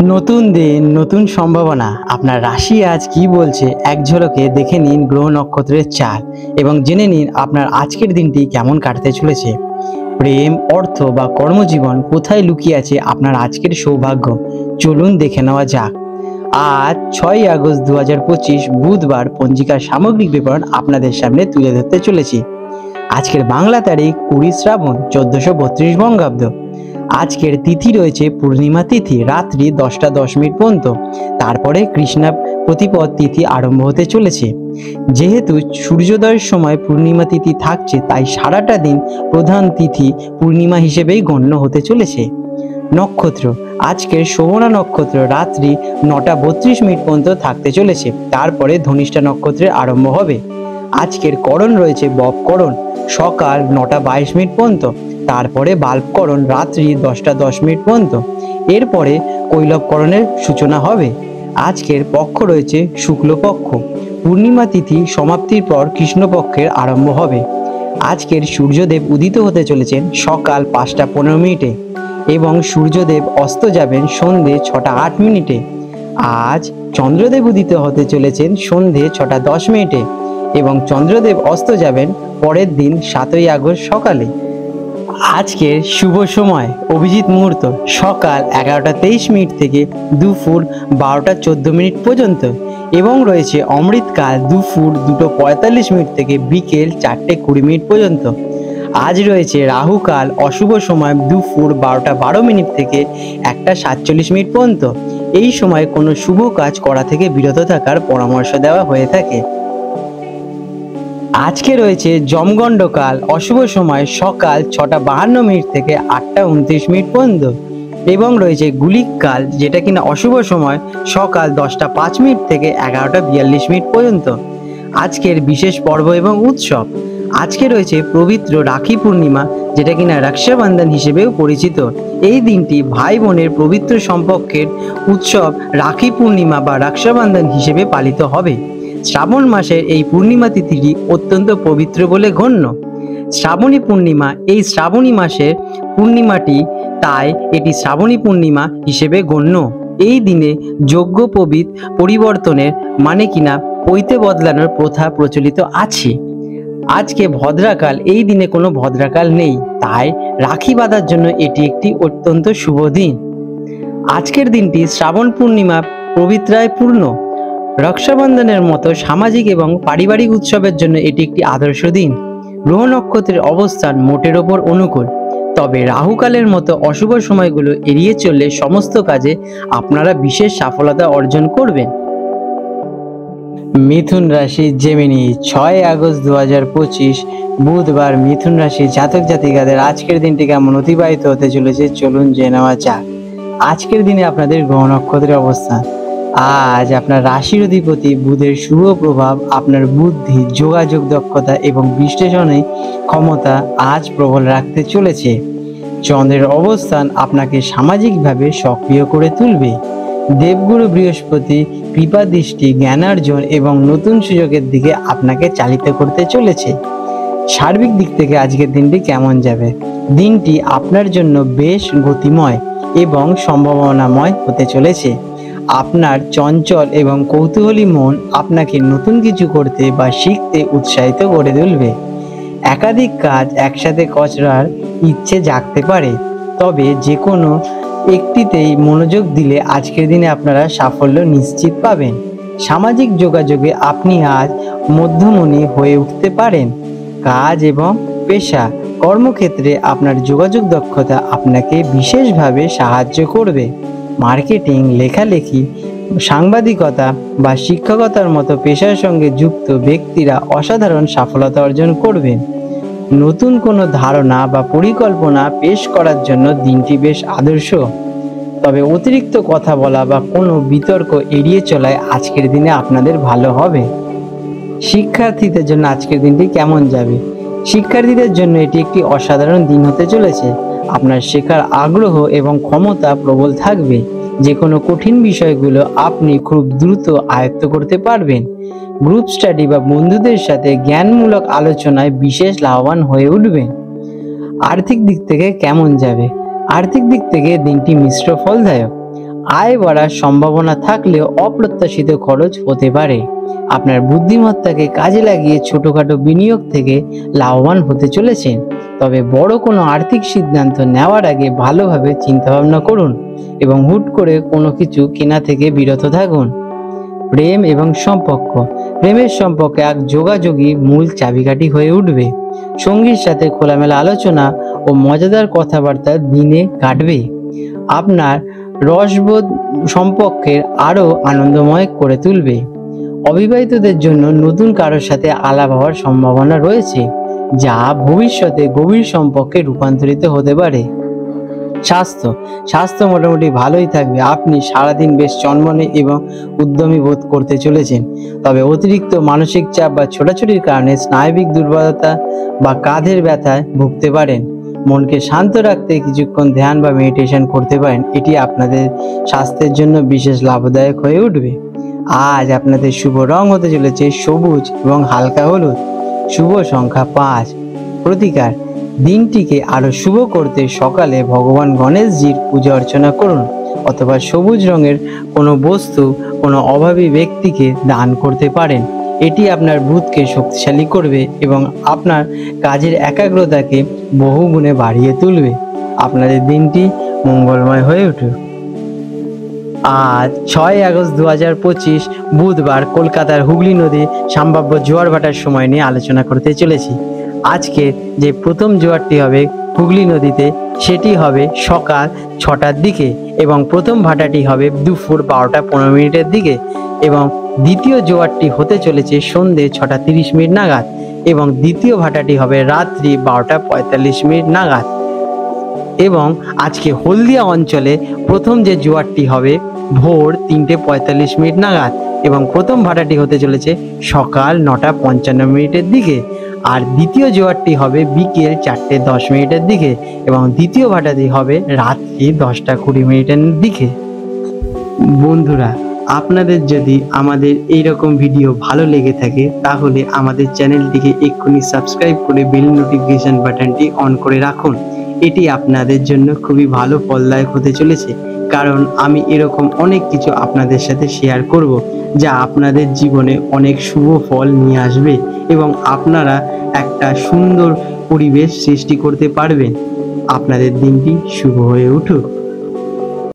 নতুন দিন, নতুন সম্ভাবনা। আপনার রাশি আজ কি বলছে এক ঝলকে দেখে নিন গ্রহ নক্ষত্রের চাল এবং জেনে নিন আপনার আজকের দিনটি কেমন কাটতে চলেছে। প্রেম, অর্থ বা কর্মজীবন কোথায় লুকিয়ে আছে আপনার আজকের সৌভাগ্য, চলুন দেখে নেওয়া যাক। আজ 6 আগস্ট 2025 বুধবার পঞ্জিকার সামগ্রিক বিবরণ আপনাদের সামনে তুলে ধরতে চলেছি। আজকের বাংলা তারিখ 20 শ্রাবণ 1432 বঙ্গাব্দ। আজকের তিথি রয়েছে পূর্ণিমা তিথি, রাত্রি 10টা 10 মিনিট পর্যন্ত। তারপরে কৃষ্ণা প্রতিপদ তিথি আরম্ভ হতে চলেছে। যেহেতু সূর্যোদয়ের সময় পূর্ণিমা তিথি থাকছে, তাই সারাটা দিন প্রধান তিথি পূর্ণিমা হিসেবেই গণ্য হতে চলেছে। নক্ষত্র, আজকের শোভনা নক্ষত্র রাত্রি 9টা 32 মিনিট পর্যন্ত থাকতে চলেছে। তারপরে ধনিষ্ঠা নক্ষত্রের আরম্ভ হবে। আজকের করণ রয়েছে বপকরণ, সকাল 9টা 22 মিনিট পর্যন্ত। তারপরে বাল্বকরণ রাত্রি 10টা 10 মিনিট পর্যন্ত। এরপরে কৈলবকরণের সূচনা হবে। আজকের পক্ষ রয়েছে শুক্লপক্ষ। পূর্ণিমা তিথি সমাপ্তির পর কৃষ্ণপক্ষের আরম্ভ হবে। আজকের সূর্যদেব উদিত হতে চলেছেন সকাল 5টা 15 মিনিটে এবং সূর্যদেব অস্ত যাবেন সন্ধে 6টা 8 মিনিটে। আজ চন্দ্রদেব উদিত হতে চলেছেন সন্ধে 6টা 10 মিনিটে এবং চন্দ্রদেব অস্ত যাবেন পরের দিন 7ই আগস্ট সকালে। আজকের শুভ সময় অভিজিৎ মুহূর্ত সকাল 11টা 23 মিনিট থেকে দুপুর 12টা 14 মিনিট পর্যন্ত এবং রয়েছে অমৃতকাল দুপুর 2টো 45 মিনিট থেকে বিকেল 4টে 20 মিনিট পর্যন্ত। আজ রয়েছে রাহুকাল অশুভ সময় দুপুর 12টা 12 মিনিট থেকে 1টা 47 মিনিট পর্যন্ত। এই সময় কোনো শুভ কাজ করা থেকে বিরত থাকার পরামর্শ দেওয়া হয়ে থাকে। আজকে রয়েছে যমগণ্ডকাল অশুভ সময় সকাল 6টা 52 মিনিট থেকে 8টা 29 মিনিট পর্যন্ত এবং রয়েছে গুলিক কাল, যেটা কিনা অশুভ সময় সকাল 10টা 5 মিনিট থেকে 11টা 42 মিনিট পর্যন্ত। আজকের বিশেষ পর্ব এবং উৎসব, আজকে রয়েছে পবিত্র রাখি পূর্ণিমা, যেটা কিনা রক্ষাবন্ধন হিসেবেও পরিচিত। এই দিনটি ভাই বোনের পবিত্র সম্পর্কের উৎসব রাখি পূর্ণিমা বা রক্ষাবন্ধন হিসেবে পালিত হবে। শ্রাবণ মাসের এই পূর্ণিমা তিথিটি অত্যন্ত পবিত্র বলে গণ্য। শ্রাবণী পূর্ণিমা, এই শ্রাবণী মাসের পূর্ণিমাটি, তাই এটি শ্রাবণী পূর্ণিমা হিসেবে গণ্য। এই দিনে যোগ্য পরিবর্তনের মানে কিনা পৈতে বদলানোর প্রথা প্রচলিত আছে। আজকে ভদ্রাকাল, এই দিনে কোনো ভদ্রাকাল নেই, তাই রাখি বাঁধার জন্য এটি একটি অত্যন্ত শুভ দিন। আজকের দিনটি শ্রাবণ পূর্ণিমা পবিত্রায় পূর্ণ। রক্ষাবন্ধনের মতো সামাজিক এবং পারিবারিক উৎসবের জন্য এটি একটি আদর্শ দিন। গ্রহ নক্ষত্রের অবস্থান মোটের ওপর অনুকূল, তবে রাহুকালের মতো অশুভ সময়গুলো এড়িয়ে চললে সমস্ত কাজে আপনারা বিশেষ সফলতা অর্জন করবেন। মিথুন রাশি জেমিনি, 6 আগস্ট 2025 বুধবার মিথুন রাশি জাতক জাতিকাদের আজকের দিনটি কেমন অতিবাহিত হতে চলেছে চলুন জেনে নেওয়া যাক। আজকের দিনে আপনাদের গ্রহ নক্ষত্রের অবস্থান। আজ আপনার রাশির অধিপতি বুধের শুভ প্রভাব আপনার বুদ্ধি, যোগাযোগ দক্ষতা এবং বিশ্লেষণে ক্ষমতা আজ প্রবল রাখতে চলেছে। চন্দ্রের অবস্থান আপনাকে সামাজিকভাবে সক্রিয় করে তুলবে। দেবগুরু বৃহস্পতি কৃপা দৃষ্টি, জ্ঞানার্জন এবং নতুন সুযোগের দিকে আপনাকে চালিত করতে চলেছে। সার্বিক দিক থেকে আজকের দিনটি কেমন যাবে? দিনটি আপনার জন্য বেশ গতিময় এবং সম্ভাবনাময় হতে চলেছে। আপনার চঞ্চল এবং কৌতূহলী মন আপনাকে নতুন কিছু করতে বা শিখতে উৎসাহিত করে তুলবে। একাধিক কাজ একসাথে করার ইচ্ছে জাগতে পারে, তবে যে কোনো একটিতেই মনোযোগ দিলে আজকের দিনে আপনারা সাফল্য নিশ্চিত পাবেন। সামাজিক যোগাযোগে আপনি আজ মধ্যমণি হয়ে উঠতে পারেন। কাজ এবং পেশা, কর্মক্ষেত্রে আপনার যোগাযোগ দক্ষতা আপনাকে বিশেষভাবে সাহায্য করবে। মার্কেটিং, লেখালেখি, সাংবাদিকতা বা শিক্ষকতার মতো পেশার সঙ্গে যুক্ত ব্যক্তিরা অসাধারণ সফলতা অর্জন করবেন। নতুন কোনো ধারণা বা পরিকল্পনা পেশ করার জন্য দিনটি বেশ আদর্শ, তবে অতিরিক্ত কথা বলা বা কোনো বিতর্ক এড়িয়ে চলায় আজকের দিনে আপনাদের ভালো হবে। শিক্ষার্থীদের জন্য আজকের দিনটি কেমন যাবে? শিক্ষার্থীদের জন্য এটি একটি অসাধারণ দিন হতে চলেছে। আপনার শেখার আগ্রহ এবং ক্ষমতা প্রবল থাকবে। যে কোনো কঠিন বিষয়গুলো আপনি খুব দ্রুত আয়ত্ত করতে পারবেন। গ্রুপ স্টাডি বা বন্ধুদের সাথে জ্ঞানমূলক আলোচনায় বিশেষ লাভবান হয়ে উঠবেন। আর্থিক দিক থেকে কেমন যাবে? আর্থিক দিক থেকে দিনটি মিশ্র ফলদায়ক। আয় বাড়ার সম্ভাবনা থাকলেও অপ্রত্যাশিত খরচ হতে পারে। আপনার বুদ্ধিমত্তাকে কাজে লাগিয়ে ছোটখাটো বিনিয়োগ থেকে লাভবান হতে চলেছেন। তবে বড় কোনো আর্থিক সিদ্ধান্ত নেওয়ার আগে ভালোভাবে চিন্তাভাবনা করুন এবং হুট করে কোনো কিছু কেনা থেকে বিরত থাকুন। প্রেম এবং সম্পর্ক, প্রেমের সম্পর্কে এক যোগাযোগই মূল চাবিকাঠি হয়ে উঠবে। সঙ্গীর সাথে খোলামেলা আলোচনা ও মজাদার কথাবার্তা দিনে কাটবে। আপনার রসবোধ সম্পর্কের আরও আনন্দময় করে তুলবে। অবিবাহিতদের জন্য নতুন কারোর সাথে আলাপ হওয়ার সম্ভাবনা রয়েছে, যা ভবিষ্যতে গভীর সম্পর্কে রূপান্তরিত হতে পারে। স্বাস্থ্য মোটামুটি ভালোই থাকবে। আপনি সারাদিন বেশ চনমনে এবং উদ্যমী বোধ করতে চলেছেন। তবে অতিরিক্ত মানসিক চাপ বা ছোটাছুটির কারণে স্নায়বিক দুর্বলতা বা কাঁধের ব্যথায় ভুগতে পারেন। মনকে শান্ত রাখতে কিছুক্ষণ ধ্যান বা মেডিটেশন করতে পারেন। এটি আপনাদের স্বাস্থ্যের জন্য বিশেষ লাভদায়ক হয়ে উঠবে। আজ আপনাদের শুভ রং হতে চলেছে সবুজ এবং হালকা হলুদ। শুভ সংখ্যা 5। প্রতিকার, দিনটিকে আরো শুভ করতে সকালে ভগবান গণেশজির পূজা অর্চনা করুন অথবা সবুজ রঙের কোনো বস্তু কোনো অভাবী ব্যক্তিকে দান করতে পারেন। এটি আপনার বুধকে শক্তিশালী করবে এবং আপনার কাজের একাগ্রতাকে বহুগুণে বাড়িয়ে তুলবে। আপনাদের দিনটি মঙ্গলময় হয়ে উঠুক। আজ 6 আগস্ট 2025 বুধবার কলকাতার হুগলি নদী সম্ভাব্য জোয়ার ভাটার সময় নিয়ে আলোচনা করতে চলেছি। আজকে যে প্রথম জোয়ারটি হবে হুগলি নদীতে সেটি হবে সকাল 6টার দিকে এবং প্রথম ভাটাটি হবে দুপুর 12টা 15 মিনিটের দিকে এবং দ্বিতীয় জোয়ারটি হতে চলেছে সন্ধে 6টা 30 মিনিট নাগাদ এবং দ্বিতীয় ভাটাটি হবে রাত্রি 12টা 45 মিনিট নাগাদ। এবং আজকে হলদিয়া অঞ্চলে প্রথম যে জোয়ারটি হবে ভোর 3টে 45 মিনিট নাগাদ এবং প্রথম ভাটাটি হতে চলেছে সকাল 9টা 55 মিনিটের দিকে আর দ্বিতীয় জোয়ারটি হবে বিকেল 4টে 10 মিনিটের দিকে এবং দ্বিতীয় ভাটাটি হবে রাত্রি 10টা 20 মিনিটের দিকে। বন্ধুরা, আপনাদের যদি আমাদের এইরকম ভিডিও ভালো লেগে থাকে তাহলে আমাদের চ্যানেলটিকে এক্ষুনি সাবস্ক্রাইব করে বেল নোটিফিকেশন বাটনটি অন করে রাখুন। এটি আপনাদের জন্য খুবই ভালো ফলদায়ক হতে চলেছে, কারণ আমি এরকম অনেক কিছু আপনাদের সাথে শেয়ার করব যা আপনাদের জীবনে অনেক শুভ ফল নিয়ে আসবে এবং আপনারা একটা সুন্দর পরিবেশ সৃষ্টি করতে পারবেন। আপনাদের দিনটি শুভ হয়ে উঠুক।